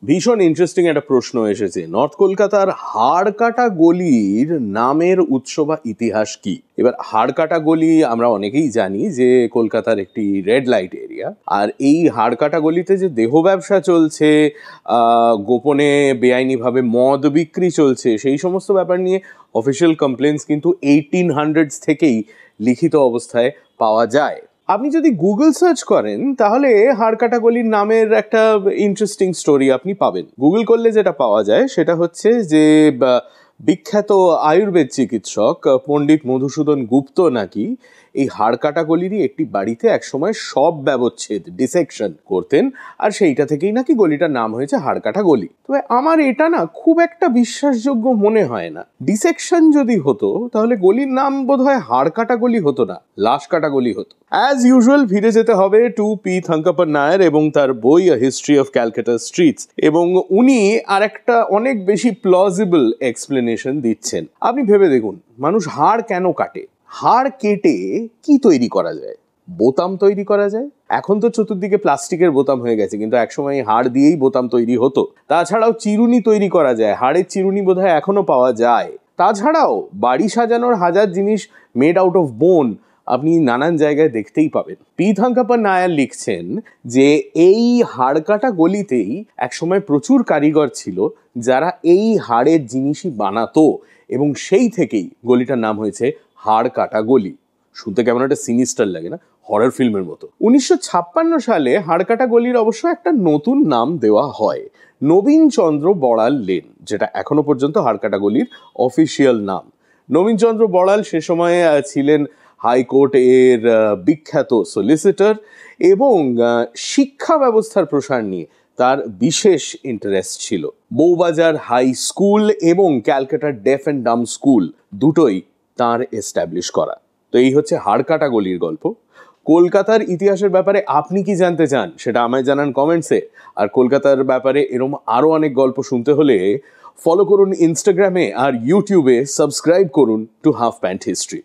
ভীষণ ইন্টারেস্টিং একটা প্রশ্ন এসেছে। নর্থ কলকাতার হাড়কাটা গলির নামের উৎস বা ইতিহাস কি? এবার হাড়কাটা গলি আমরা অনেকেই জানি যে কলকাতার একটি রেড লাইট এরিয়া। আর এই হাড়কাটা গলিতে যে দেহ ব্যবসা চলছে, গোপনে বেআইনিভাবে মদ বিক্রি চলছে, সেই সমস্ত ব্যাপার নিয়ে অফিসিয়াল কমপ্লেন্টস কিন্তু 1800s থেকেই লিখিত অবস্থায় পাওয়া যায়। আপনি যদি গুগল সার্চ করেন তাহলে হাড়কাটা গলির নামের একটা ইন্টারেস্টিং স্টোরি আপনি পাবেন। গুগল করলে যেটা পাওয়া যায় সেটা হচ্ছে যে বিখ্যাত আয়ুর্বেদ চিকিৎসক পণ্ডিত মধুসূদন গুপ্ত নাকি এই হাড়কাটা গলিরই একটি বাড়িতে একসময় সব ব্যবচ্ছেদ ডিসেকশন করতেন, আর সেইটা থেকেই নাকি গলিটার নাম হয়েছে হাড়কাটা গলি। তবে আমার এটা না খুব একটা বিশ্বাসযোগ্য মনে হয় না। ডিসেকশন যদি হতো তাহলে গলির নাম বোধহয় হাড়কাটা গলি হতো না, লাশ কাটা গলি হতো। অ্যাজ ইউজুয়াল ফিরে যেতে হবে টু পি থাঙ্কাপ্পন নায়ার এবং তার বই আ হিস্ট্রি অফ ক্যালকাটা স্ট্রিটস, এবং উনি আর একটা অনেক বেশি প্লজিবল এক্সপ্লেনেশন দিচ্ছেন। আপনি ভেবে দেখুন, মানুষ হাড় কেন কাটে? হাড় কেটে কি তৈরি করা যায়? বোতাম তৈরি করা যায়। এখন তো চতুর্দিকে প্লাস্টিকের বোতাম হয়ে গেছে, কিন্তু একসময় হাড় দিয়েই বোতাম তৈরি হতো। তাছাড়াও চিরুনি তৈরি করা যায়, হাড়ের চিরুনি বোধহয় এখনো পাওয়া যায়। তাছাড়াও বাড়ি সাজানোর হাজার জিনিস মেড আউট অফ বোন আপনি নানান জায়গায় দেখতেই পাবেন। পি থাঙ্কাপ্পন নায়ার লিখছেন যে এই হাড়কাটা গলিতেই একসময় প্রচুর কারিগর ছিল যারা এই হাড়ের জিনিসই বানাতো, এবং সেই থেকেই গলিটার নাম হয়েছে হাড়কাটা গলি। শুনতে কেমন একটা সিনিস্টার লাগে না, হরর ফিল্মের মতো। 1956 সালে হাড়কাটা গলির অবশ্য একটা নতুন নাম দেওয়া হয়, নবীনচন্দ্র বড়াল লেন, যেটা এখনো পর্যন্ত হাড়কাটা গলির অফিসিয়াল নাম। নবীনচন্দ্র বড়াল সে সময়ে ছিলেন হাইকোর্ট এর বিখ্যাত সলিসিটর, এবং শিক্ষা ব্যবস্থার প্রসার নিয়ে তার বিশেষ ইন্টারেস্ট ছিল। বউবাজার হাই স্কুল এবং Calcutta deaf and Dam school দুটোই তার এস্টাবলিশ করা। তো এই হচ্ছে হাড়কাটা গলির গল্প। কলকাতার ইতিহাসের ব্যাপারে আপনি কি জানতে চান সেটা আমায় জানান কমেন্টসে। আর কলকাতার ব্যাপারে এরম আরও অনেক গল্প শুনতে হলে ফলো করুন ইনস্টাগ্রামে আর ইউটিউবে সাবস্ক্রাইব করুন টু হাফ প্যান্ট হিস্ট্রি।